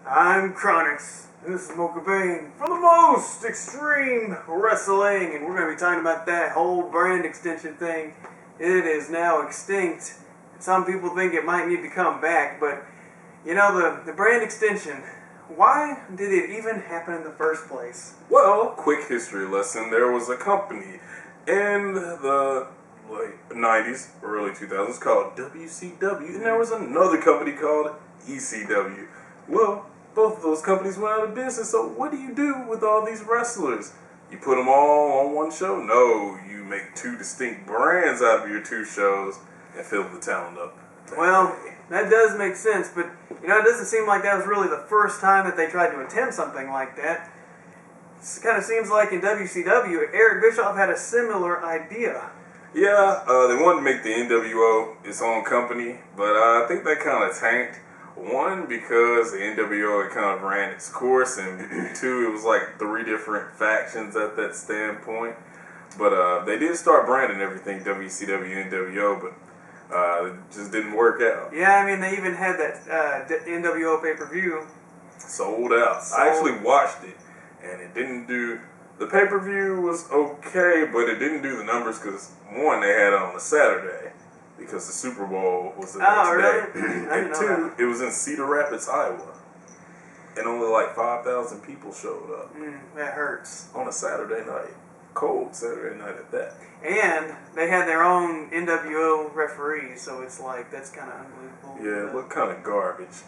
I'm Chronix. This is Mocha Bane from the most extreme wrestling, and we're going to be talking about that whole brand extension thing. It is now extinct. Some people think it might need to come back, but you know, the brand extension, why did it even happen in the first place? Well, quick history lesson. There was a company in the late 90s, early 2000s called WCW, and there was another company called ECW. Well, both of those companies went out of business, so what do you do with all these wrestlers? You put them all on one show? No, you make two distinct brands out of your two shows and fill the talent up. Well, that does make sense, but you know, it doesn't seem like that was really the first time that they tried to attempt something like that. It kind of seems like in WCW, Eric Bischoff had a similar idea. Yeah, they wanted to make the NWO its own company, but I think that kind of tanked. One, because the NWO had kind of ran its course, and two, it was like 3 different factions at that standpoint. But they did start branding everything WCW, NWO, but it just didn't work out. Yeah, I mean, they even had that NWO pay-per-view. Sold out. I actually watched it, and it didn't do... The pay-per-view was okay, but it didn't do the numbers because, one, they had it on a Saturday, because the Super Bowl was the next day. And two, it was in Cedar Rapids, Iowa. And only like 5,000 people showed up. That hurts. On a Saturday night. Cold Saturday night at that. And they had their own NWO referee, so it's like, that's kind of unbelievable. Yeah, it looked kind of garbage.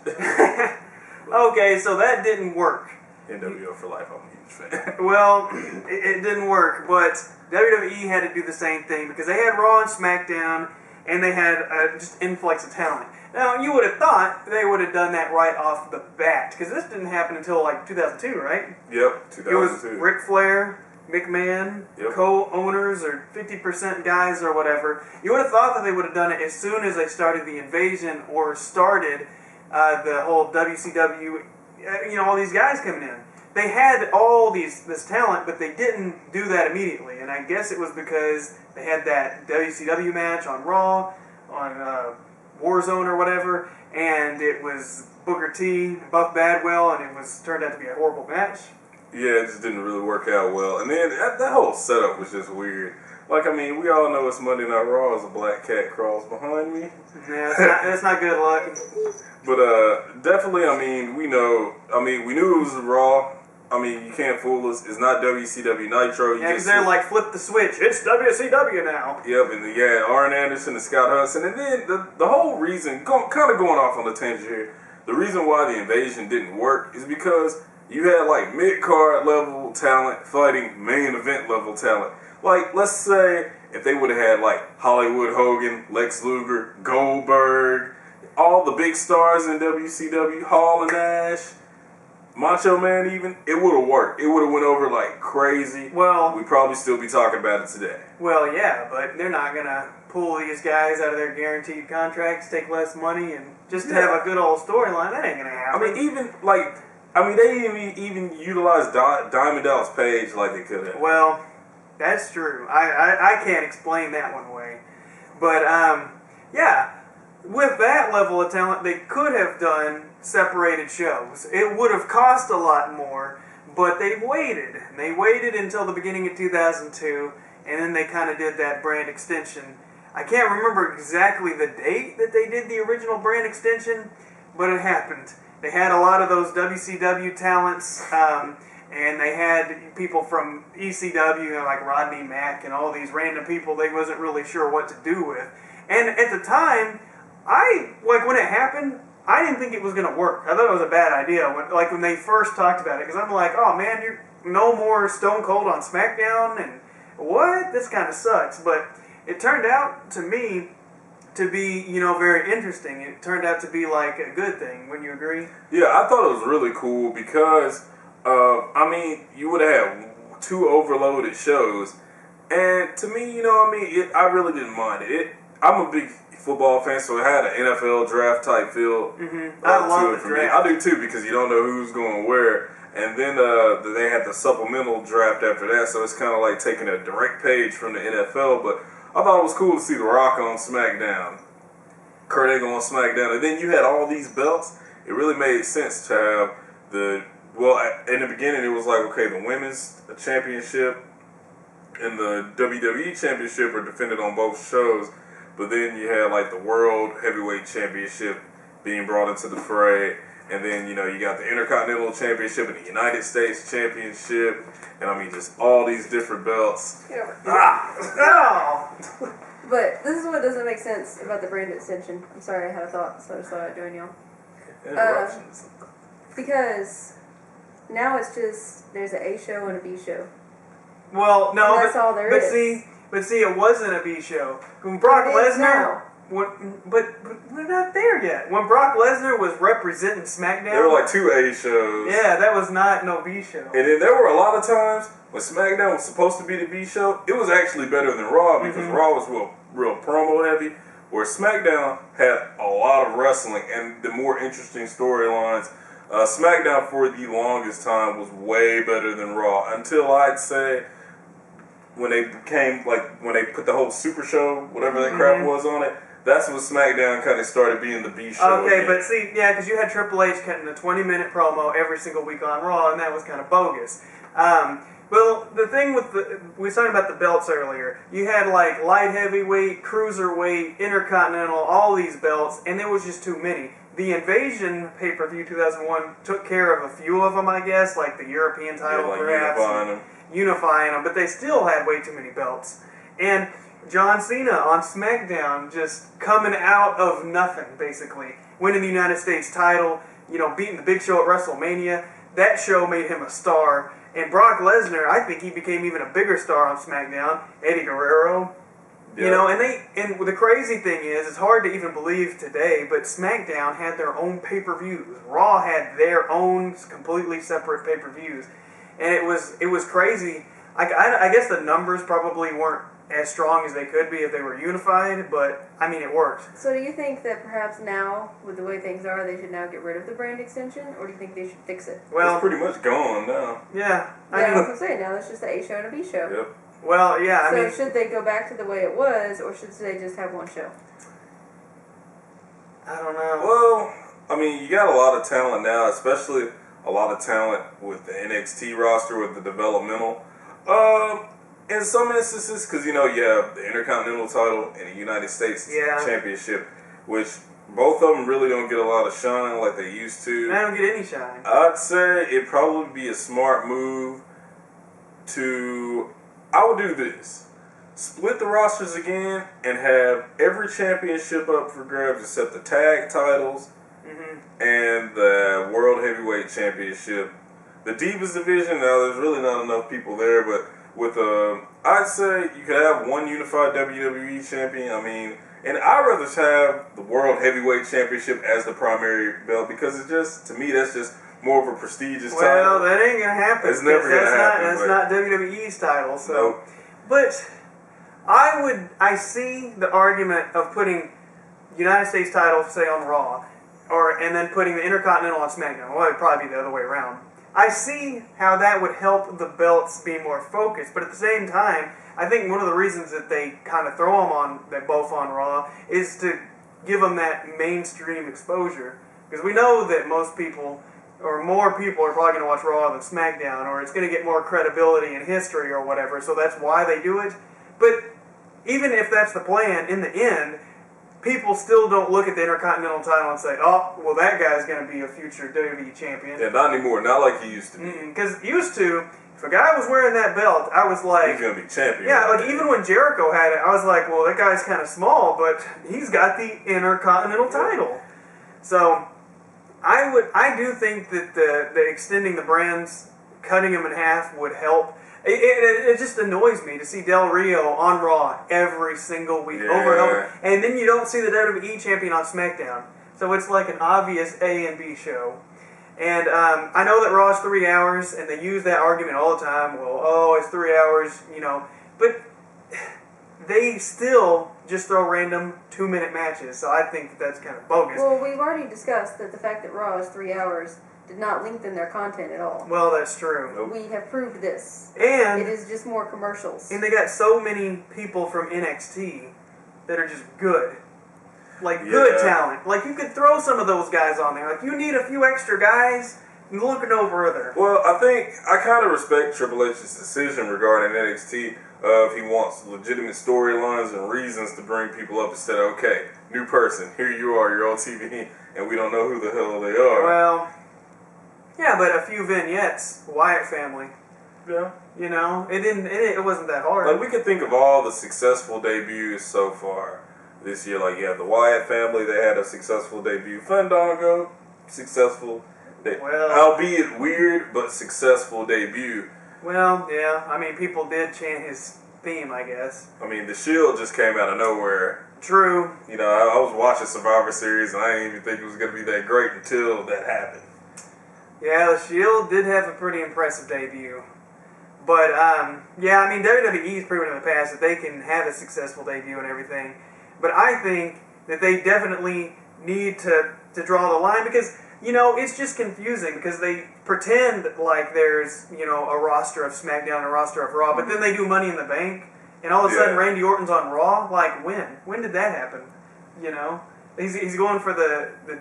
Okay, so that didn't work. NWO for life, I'm a huge fan. Well, it didn't work, but WWE had to do the same thing because they had Raw and SmackDown, and they had just influx of talent. Now, you would have thought they would have done that right off the bat, because this didn't happen until like 2002, right? Yep, 2002. It was Ric Flair, McMahon, co-owners, or 50% guys, or whatever. You would have thought that they would have done it as soon as they started the invasion or started the whole WCW, you know, all these guys coming in. They had all this talent, but they didn't do that immediately. And I guess it was because they had that WCW match on Raw, on Warzone or whatever, and it was Booker T, Buff Badwell, and it turned out to be a horrible match. Yeah, it just didn't really work out well. And then that whole setup was just weird. Like, I mean, we all know it's Monday Night Raw as a black cat crawls behind me. Yeah, that's not good luck. But definitely, I mean, we knew it was Raw. I mean, you can't fool us. It's not WCW Nitro. Yeah, because they're like, flip the switch. It's WCW now. Yep, and you had Arn Anderson and Scott Hudson. And then the whole reason, kind of going off on the tangent here, the reason why the invasion didn't work is because you had like mid-card level talent fighting main event level talent. Like, let's say if they would have had like Hollywood Hogan, Lex Luger, Goldberg, all the big stars in WCW, Hall and Nash, Macho Man even, it would have worked. It would have went over like crazy. Well, we'd probably still be talking about it today. Well, yeah, but they're not going to pull these guys out of their guaranteed contracts, take less money, and just have a good old storyline. That ain't going to happen. I mean, they even utilized Diamond Dallas Page like they could have. Well, that's true. I can't explain that one away. But, yeah, with that level of talent, they could have done separated shows. It would have cost a lot more, but they waited. They waited until the beginning of 2002, and then they kind of did that brand extension. I can't remember exactly the date that they did the original brand extension, but it happened. They had a lot of those WCW talents, and they had people from ECW, you know, like Rodney Mack and all these random people they wasn't really sure what to do with. And at the time, when it happened, I didn't think it was going to work. I thought it was a bad idea when they first talked about it, because I'm like, oh man, you're no more Stone Cold on SmackDown, and what? This kind of sucks. But it turned out to me to be, you know, very interesting. It turned out to be like a good thing. Wouldn't you agree? Yeah, I thought it was really cool because, I mean, you would have had 2 overloaded shows, and to me, you know, I really didn't mind it. I'm a big football fan, so it had an NFL draft type feel. I love the draft. I do too, because you don't know who's going where. And then they had the supplemental draft after that, so it's kind of like taking a direct page from the NFL. But I thought it was cool to see The Rock on SmackDown, Kurt Angle on SmackDown, and then you had all these belts, it really made sense to have in the beginning it was like, okay, the women's championship and the WWE championship are defended on both shows, but then you had like the World Heavyweight Championship being brought into the fray, and then you got the Intercontinental Championship and the United States Championship, and I mean just all these different belts. But this is what doesn't make sense about the brand extension. I'm sorry, I had a thought, so I just thought I'd join y'all. Interruptions. Because now it's just there's an A show and a B show. Well, no, and that's all there is. But see, it wasn't a B show. When Brock Lesnar, but we're not there yet. When Brock Lesnar was representing SmackDown, there were like 2 A shows. Yeah, that was not no B show. And then there were a lot of times when SmackDown was supposed to be the B show, it was actually better than Raw because Raw was real promo heavy, where SmackDown had a lot of wrestling and the more interesting storylines. SmackDown for the longest time was way better than Raw until I'd say when they put the whole Super Show, whatever that crap was on it. That's when SmackDown kind of started being the B show. Okay, again. But see, yeah, because you had Triple H cutting a 20-minute promo every single week on Raw, and that was kind of bogus. Well, the thing we were talking about the belts earlier. You had like light heavyweight, cruiserweight, intercontinental, all these belts, and there was just too many. The Invasion pay-per-view 2001 took care of a few of them, I guess, like the European title, perhaps. Unifying them, but they still had way too many belts. And John Cena on SmackDown just coming out of nothing, basically. Winning the United States title, beating the Big Show at WrestleMania. That show made him a star. And Brock Lesnar, I think he became even a bigger star on SmackDown. Eddie Guerrero. Yeah. And the crazy thing is, it's hard to even believe today, but SmackDown had their own pay-per-views. Raw had their own completely separate pay-per-views. And it was crazy. I guess the numbers probably weren't as strong as they could be if they were unified, but, I mean, it worked. So do you think that perhaps now, with the way things are, they should now get rid of the brand extension, or do you think they should fix it? Well, it's pretty much gone now. Yeah. That's what I'm saying. Now it's just the A show and a B show. Yep. Well, yeah, So should they go back to the way it was, or should they just have one show? I don't know. Well, I mean, you got a lot of talent now, especially a lot of talent with the NXT roster, with the developmental. In some instances, because, you have the Intercontinental title and the United States Championship, which both of them really don't get a lot of shine like they used to. They don't get any shine. I'd say it'd probably be a smart move I would do this. Split the rosters again and have every championship up for grabs except the tag titles and the World Heavyweight Championship. The Divas division, now there's really not enough people there, but with I'd say you could have one unified WWE champion. I mean, and I'd rather have the World Heavyweight Championship as the primary belt because it's just, to me, that's just more of a prestigious title. Well, that ain't gonna happen. It's never gonna happen. That's not WWE's title. So, nope. But I see the argument of putting United States title, say, on Raw, and then putting the Intercontinental on SmackDown. Well, it'd probably be the other way around. I see how that would help the belts be more focused, but at the same time, I think one of the reasons that they kind of throw them both on Raw is to give them that mainstream exposure. Because we know that most people, or more people, are probably going to watch Raw than SmackDown, or it's going to get more credibility in history or whatever, so that's why they do it. But even if that's the plan, in the end, people still don't look at the Intercontinental title and say, oh, well, that guy's going to be a future WWE champion. Yeah, not anymore. Not like he used to be. Because used to, if a guy was wearing that belt, I was like... He's going to be champion. Yeah, like even when Jericho had it, I was like, well, that guy's kind of small, but he's got the Intercontinental title. So, I do think that the extending the brands, cutting them in half would help. It just annoys me to see Del Rio on Raw every single week, over and over, and then you don't see the WWE champion on SmackDown. So it's like an obvious A and B show. And I know that Raw is 3 hours, and they use that argument all the time. Well, oh, it's 3 hours, but they still just throw random 2-minute matches. So I think that's kind of bogus. Well, we've already discussed that the fact that Raw is 3 hours did not lengthen their content at all. Well, that's true. Nope. We have proved this. And it is just more commercials. And they got so many people from NXT that are just good. like good Yeah. talent. Like you could throw some of those guys on there. Like you need a few extra guys. And look no further. Well, I kind of respect Triple H's decision regarding NXT. If he wants legitimate storylines and reasons to bring people up instead of, okay, new person, here you are, you're on TV, and we don't know who the hell they are. Well, yeah, but a few vignettes, Wyatt family. Yeah. You know, it wasn't that hard. Like, we can think of all the successful debuts so far this year. Like, yeah, the Wyatt family, they had a successful debut. Fandango, successful. Well, albeit weird, but successful debut. Well, yeah. I mean, people did chant his theme, I guess. I mean, the Shield just came out of nowhere. True. You know, I was watching Survivor Series, and I didn't even think it was going to be that great until that happened. Yeah, the Shield did have a pretty impressive debut. But, yeah, I mean, WWE's proven in the past that they can have a successful debut and everything. But I think that they definitely need to draw the line because, you know, it's just confusing because they pretend like there's, you know, a roster of SmackDown and a roster of Raw, but then they do Money in the Bank, and all of a sudden Randy Orton's on Raw? Like, when? When did that happen? You know? He's going for the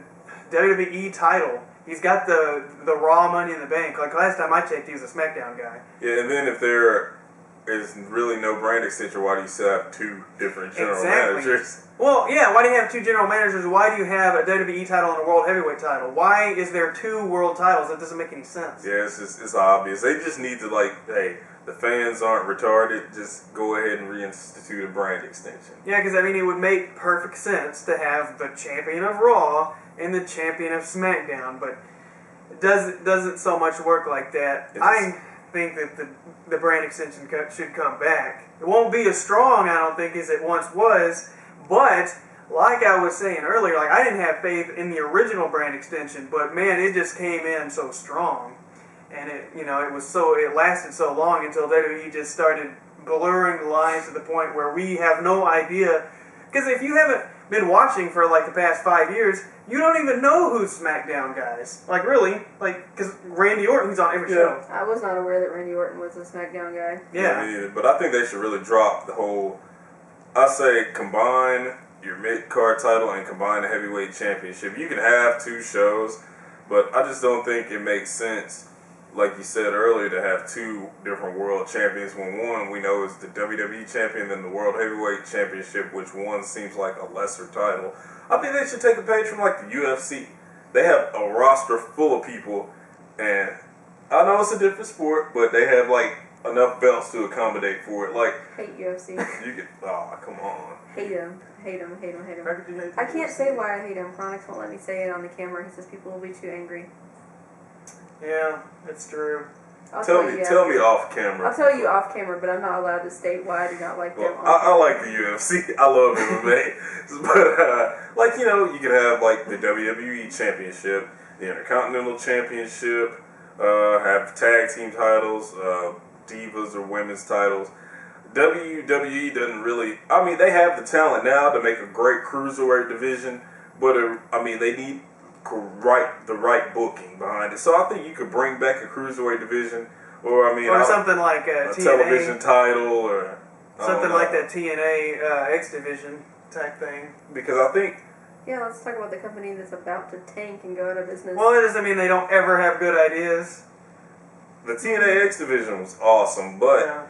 WWE title. He's got the Raw Money in the Bank. Like, last time I checked, he was a SmackDown guy. Yeah, and then if there is really no brand extension, why do you still have two different general managers? Well, yeah, why do you have two general managers? Why do you have a WWE title and a World Heavyweight title? Why is there two world titles? That doesn't make any sense. Yeah, it's obvious. They just need to, like, hey, the fans aren't retarded. Just go ahead and reinstitute a brand extension. Yeah, because, I mean, it would make perfect sense to have the champion of Raw and the champion of SmackDown, but it doesn't so much work like that. I think that the brand extension should come back. It won't be as strong, I don't think, as it once was, but like I was saying earlier, like I didn't have faith in the original brand extension, but man, it just came in so strong, and it lasted so long until WWE just started blurring the lines to the point where we have no idea. Because if you haven't been watching for like the past 5 years, you don't even know who's SmackDown guys. Like really, like because Randy Orton, he's on every show. I was not aware that Randy Orton was a SmackDown guy. Yeah, but I think they should really drop the whole. I say combine your mid-card title and combine the heavyweight championship. You can have two shows, but I just don't think it makes sense, like you said earlier, to have two different world champions when one we know is the WWE champion and the World Heavyweight Championship, which one seems like a lesser title. I think they should take a page from like the UFC. They have a roster full of people, and I know it's a different sport, but they have like enough belts to accommodate for it. Like, hate UFC. You can, come on. Hate him. Hate him. Hate him. Hate him. How could you hate I can't say why I hate him. Chronix won't let me say it on the camera. He says people will be too angry. Yeah, that's true. Tell me off camera. I'll tell you off camera, but I'm not allowed to state why I do not like them. I like the UFC. I love MMA. But, like, you know, you could have, like, the WWE Championship, the Intercontinental Championship, have tag team titles, divas or women's titles. WWE doesn't really. I mean, they have the talent now to make a great cruiserweight division, but they need the right booking behind it. So I think you could bring back a cruiserweight division, or something like a TNA, television title, or something like that TNA X Division type thing. Because I think. Yeah, let's talk about the company that's about to tank and go out of business. Well, it doesn't mean they don't ever have good ideas. The TNA X Division was awesome, but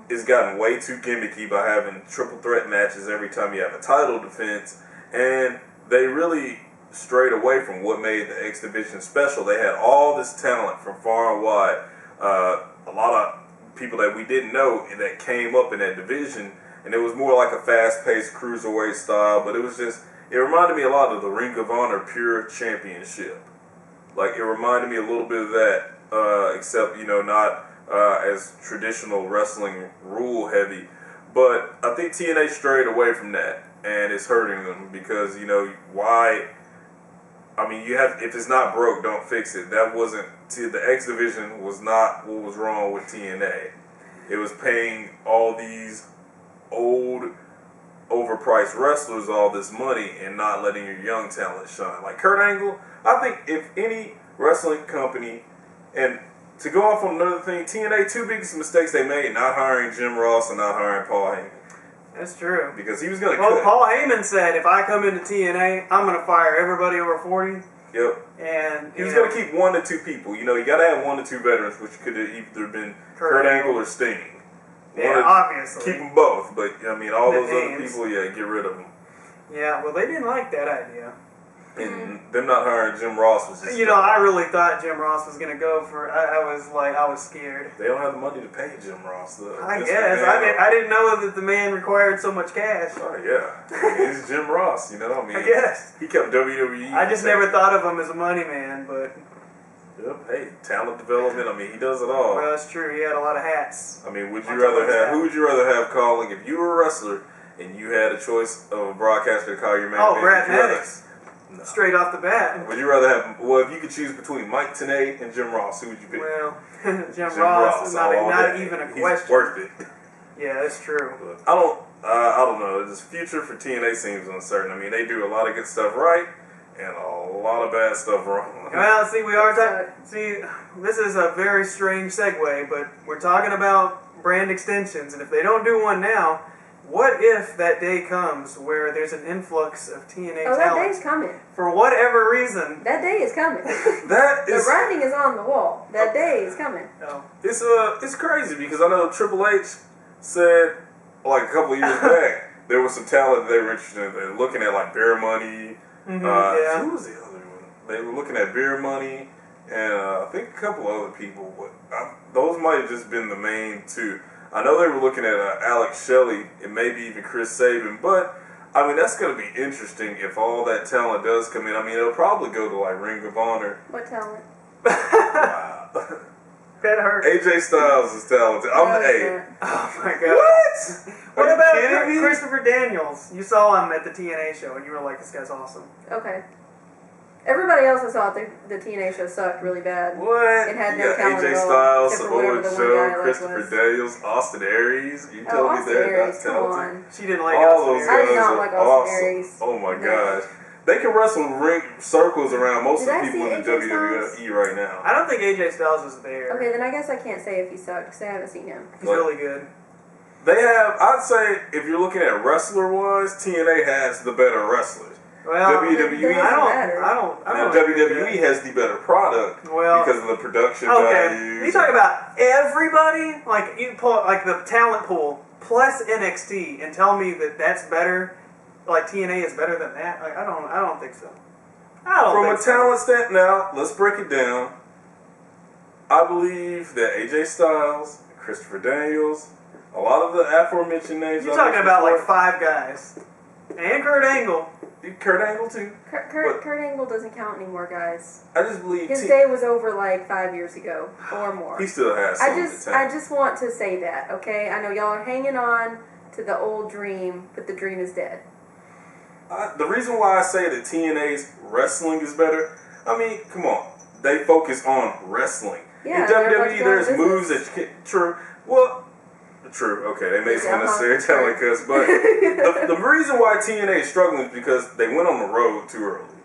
it's gotten way too gimmicky by having triple threat matches every time you have a title defense, and they really strayed away from what made the X Division special. They had all this talent from far and wide, a lot of people that we didn't know that came up in that division, and it was more like a fast-paced cruiserweight style, but it reminded me a lot of the Ring of Honor Pure Championship. Like, it reminded me a little bit of that, except, not as traditional wrestling rule heavy. But I think TNA strayed away from that, and it's hurting them because, why? I mean, if it's not broke, don't fix it. That wasn't, the X Division was not what was wrong with TNA. It was paying all these old, overpriced wrestlers all this money and not letting your young talent shine. Like Kurt Angle, I think if any wrestling company, and to go off on another thing, TNA, two biggest mistakes they made, not hiring Jim Ross and not hiring Paul Heyman. That's true. Because he was going to Well, cut. Paul Heyman said, if I come into TNA, I'm going to fire everybody over 40. Yep. And he was going to keep 1 to 2 people. You know, you got to have 1 to 2 veterans, which could have either been Kurt Angle or Sting. Yeah, obviously. Keep them both, but I mean, all The those names. other people, yeah, get rid of them. Yeah, well, they didn't like that idea. And them not hiring Jim Ross was just... You know, I really thought Jim Ross was going to go for... I was scared. They don't have the money to pay Jim Ross, though. I guess. I didn't know that the man required so much cash. Oh, yeah. I mean, he's Jim Ross, you know? I mean, I guess. He kept WWE. I just never thought of him as a money man, but... Yep. Hey, talent development. I mean, he does it all. Well, that's true. He had a lot of hats. I mean, who would you rather have calling if you were a wrestler and you had a choice of a broadcaster to call your man? Oh, Brad Maddox. No. Straight off the bat. Would you rather have? Well, if you could choose between Mike Tenay and Jim Ross, who would you pick? Well, Jim Ross is not even a question. He's worth it. Yeah, that's true. But I don't know. This future for TNA seems uncertain. I mean, they do a lot of good stuff right and a lot of bad stuff wrong. Well, see, this is a very strange segue, but we're talking about brand extensions, and if they don't do one now, what if that day comes where there's an influx of TNA talent? That day's coming. For whatever reason. That day is coming. The writing is on the wall. That day is coming. Oh. It's crazy because I know Triple H said like a couple of years back there was some talent that they were interested in. They were looking at like Beer Money. Yeah. Who was the other one? They were looking at Beer Money and I think a couple other people. But those might have just been the main two. I know they were looking at Alex Shelley and maybe even Chris Sabin, but I mean that's going to be interesting if all that talent does come in. I mean it'll probably go to like Ring of Honor. What talent? Wow. That hurt. AJ Styles is talented. Oh my god. What about Christopher Daniels? You saw him at the TNA show and you were like, this guy's awesome. Okay. Everybody else I saw at the TNA show sucked really bad. What? It had You no got talent AJ at all, Styles, except for whatever Samoa the one Joe, guy Christopher was. Daniels, Austin Aries. You tell me Austin they're not Aries, come talented. on. She didn't like All Austin those Aries. I guys did not are like Austin awesome. Aries. Oh my No. gosh. They can wrestle ring circles around most of Did the I people see in the AJ WWE right now. I don't think AJ Styles is there. Okay, then I guess I can't say if he sucked because I haven't seen him. He's really good. They have, I'd say, if you're looking at wrestler-wise, TNA has the better wrestlers. Well, WWE, I don't WWE has the better product because of the production values. You talk about everybody, like you pull like the talent pool plus NXT, and tell me that that's better. Like TNA is better than that. Like I don't think so. From a talent standpoint, now let's break it down. I believe that AJ Styles, Christopher Daniels, a lot of the aforementioned names. You're talking about like 5 guys, and Kurt Angle. Kurt Angle too. Kurt Angle doesn't count anymore, guys. I just believe his day was over like 5 years ago or more. He still has some I just want to say that, okay? I know y'all are hanging on to the old dream, but the dream is dead. The reason why I say that TNA's wrestling is better, I mean, come on, they focus on wrestling. Yeah, in WWE, there's moves that you can. True. Okay, they made some unnecessary talent cuts, but the reason why TNA is struggling is because they went on the road too early.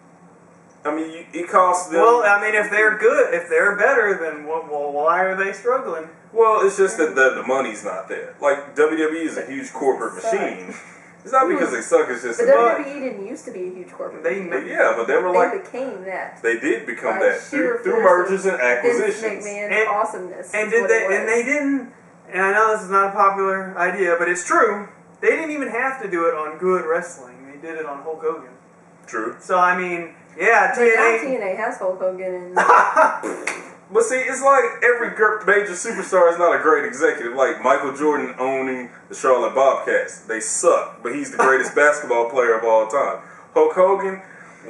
I mean, it costs them. Well, I mean, if they're good, if they're better, then why are they struggling? Well, it's just that the money's not there. Like WWE is a huge corporate machine. It's not because they suck. It's just but WWE didn't used to be a huge corporate machine. But they were they became that. They did become that through mergers and acquisitions. Vince McMahon's awesomeness. And they didn't. And I know this is not a popular idea, but it's true. They didn't even have to do it on good wrestling. They did it on Hulk Hogan. True. So, I mean, yeah, TNA has Hulk Hogan. And but see, it's like every major superstar is not a great executive. Like Michael Jordan owning the Charlotte Bobcats. They suck, but he's the greatest basketball player of all time. Hulk Hogan,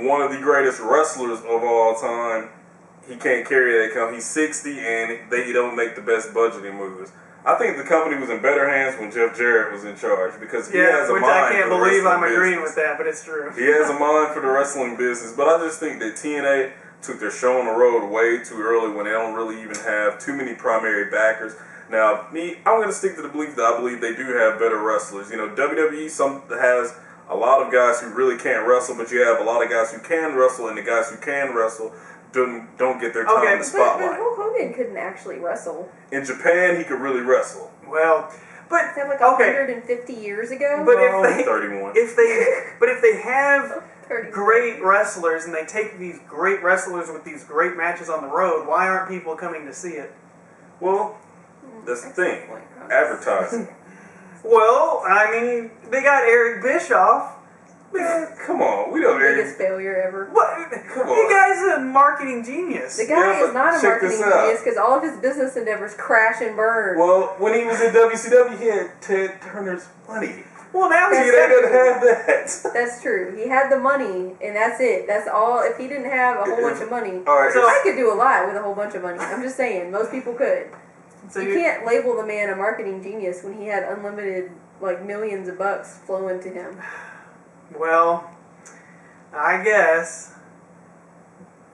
one of the greatest wrestlers of all time. He can't carry that company. He's 60, and they don't make the best budgeting moves. I think the company was in better hands when Jeff Jarrett was in charge because he has a mind. I can't for the believe I'm wrestling agreeing business. with that, but it's true. He has a mind for the wrestling business, but I just think that TNA took their show on the road way too early when they don't really even have too many primary backers. Now, I'm going to stick to the belief that I believe they do have better wrestlers. You know, WWE has a lot of guys who really can't wrestle, but you have a lot of guys who can wrestle, and the guys who can wrestle don't get their time in the spotlight. But Hulk Hogan couldn't actually wrestle. In Japan, he could really wrestle. Well, But Is that like okay, 150 years ago? but No, if they 31. if they have 30. great wrestlers and they take these great wrestlers with these great matches on the road, why aren't people coming to see it? Well, that's the thing. Advertising. Well, I mean, they got Eric Bischoff. Man, come on. We don't Biggest failure ever. What? Come You on. guy's a marketing genius. The guy Yeah, is not a but check marketing this out. genius because all of his business endeavors crash and burn. Well, when he was in WCW, he had Ted Turner's money. Well, now See, he's they didn't have that. That's true. He had the money, and that's it. That's all. If he didn't have a whole bunch of money, All right, So- I could do a lot with a whole bunch of money. I'm just saying, most people could. So You can't label the man a marketing genius when he had unlimited, like, millions of bucks flowing to him. Well, I guess.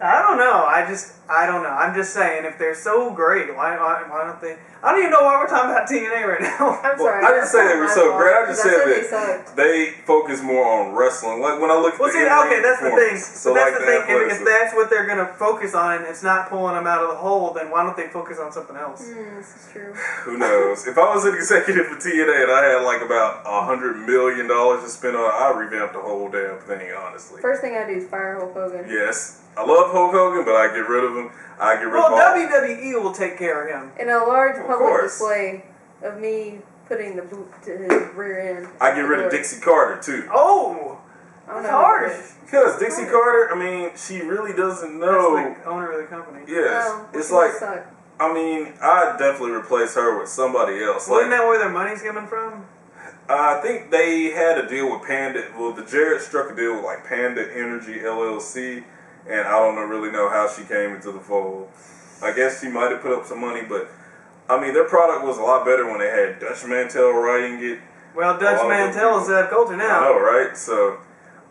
I don't know. I don't know. I'm just saying, if they're so great, why don't they? I don't even know why we're talking about TNA right now. I'm Well, sorry. I didn't say they were so great. I just said they that sucked. they focus more on wrestling. Like when I look at Well, the see, in-ring okay, that's the thing. performance, So But that's like the thing. If athleticism. that's what they're gonna focus on, and it's not pulling them out of the hole, then why don't they focus on something else? This is true. Who knows? If I was an executive for TNA and I had like about $100 million to spend on it, I'd revamp the whole damn thing, honestly. First thing I do is fire Hulk Hogan. Yes. I love Hulk Hogan, but I get rid of him. I get rid Well, of all. WWE will take care of him. And a large public course. display of me putting the boot to his rear end. I get rid of Dixie Carter, too. Oh, I don't that's know. harsh. Because Dixie Carter, I mean, she really doesn't know. That's the owner of the company. Yes. Oh, It's she like, does suck. I mean, I'd definitely replace her with somebody else. Well, isn't Like, that where their money's coming from? I think they had a deal with Panda. Well, the Jarrett struck a deal with like Panda Energy LLC, and I don't really know how she came into the fold. I guess she might have put up some money, but I mean, their product was a lot better when they had Dutch Mantel writing it. Well, Dutch Mantel is that culture I now. know, right? So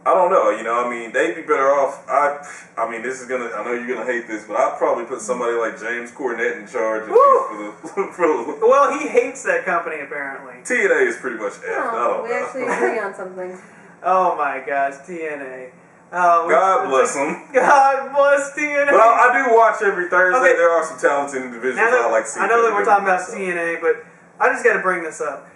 I don't know. You know, I mean, they'd be better off. I mean, this is gonna. I know you're gonna hate this, but I'd probably put somebody like James Cornette in charge at least for the. Well, he hates that company apparently. TNA is pretty much F. I No, don't we know. actually agree on something. Oh my gosh, TNA. God bless them. God bless TNA. But I do watch every Thursday. Okay. There are some talented individuals Now that, I like seeing. I know that we're talking about so. TNA, but I just got to bring this up.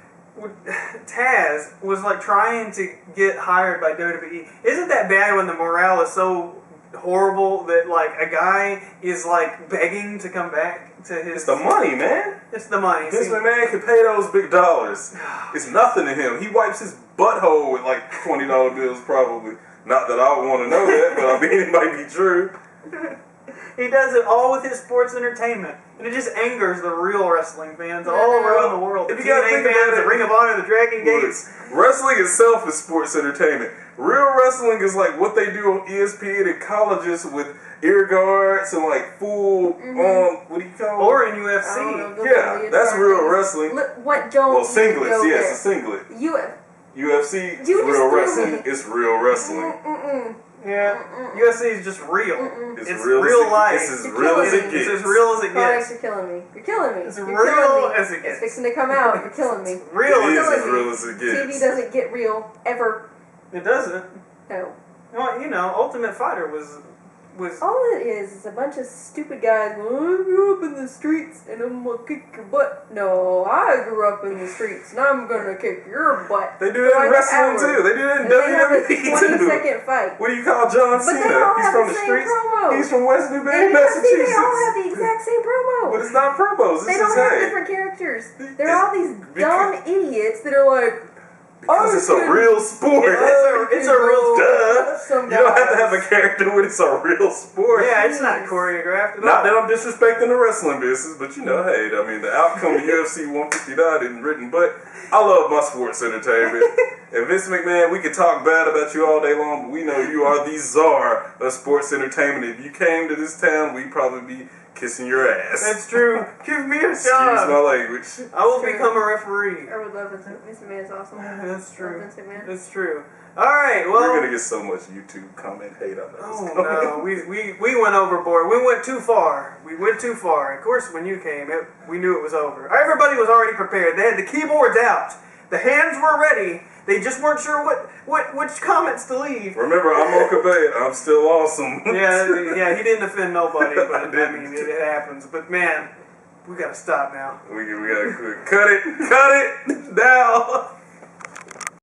Taz was like trying to get hired by WWE. Isn't that bad when the morale is so horrible that like a guy is like begging to come back to his? It's the money, man. It's the money. Vince See, McMahon can pay those big dollars. It's nothing to him. He wipes his butthole with like $20 bills, probably. Not that I would want to know that, but I mean it might be true. he does it all with his sports entertainment, and it just angers the real wrestling fans all around the world. If The you gotta TNA think fans, about the it- Ring of Honor, the Dragon Gates. Wrestling itself is sports entertainment. Real wrestling is like what they do on ESPN at colleges with ear guards and like full on, what do you call it? Or in I don't UFC. know, those Yeah, are the that's attire real things. wrestling. Look, what don't Well, singlets, go yes, there? a singlet. UFC is You just real threw wrestling. me. It's real wrestling. Yeah, UFC is just real. It's It's real, real as it, life. It's as You're real as killing it me. gets. It's as real as it Products, gets. you're killing me. You're killing me. It's You're real killing me. as it gets. It's fixing to come out. You're killing me. Real It is as as it real as it TV gets. doesn't get real ever. It doesn't. No. Well, you know, Ultimate Fighter was All it is a bunch of stupid guys going, I grew up in the streets and I'm gonna kick your butt. No, I grew up in the streets and I'm gonna kick your butt. They do that For in like wrestling an too. hour. They do that in And they have a WWE 20-second too. fight. What do you call John But they Cena? all He's have from the the same streets. promo. He's from West New And Baden, they all have the Massachusetts. exact same promo. But it's not promos. They This don't is have hey. different characters. It's They're all these dumb idiots that are like, Because it's a real sport. It's a real. Duh. Some You don't have to guys. have a character when it's a real sport. Yeah, it's not choreographed at Not that all. I'm disrespecting the wrestling business, but you know, hey, I mean, the outcome of UFC 159 isn't written, but I love my sports entertainment. And Vince McMahon, we could talk bad about you all day long, but we know you are the czar of sports entertainment. If you came to this town, we'd probably be kissing your ass. That's true. Give me a Excuse job. my language. I will True. become a referee. I would love Vince McMahon's awesome. That's true. Love Vince McMahon. That's true. All right. Well. We're gonna get so much YouTube comment hate on this. Oh no, we went overboard. We went too far. We went too far. Of course, when you came, we knew it was over. Everybody was already prepared. They had the keyboards out. The hands were ready. They just weren't sure which comments to leave. Remember, I'm Mocha Bay. I'm still awesome. Yeah, he didn't offend nobody, but I didn't. mean, it happens. But man, We gotta stop now. We gotta cut it now.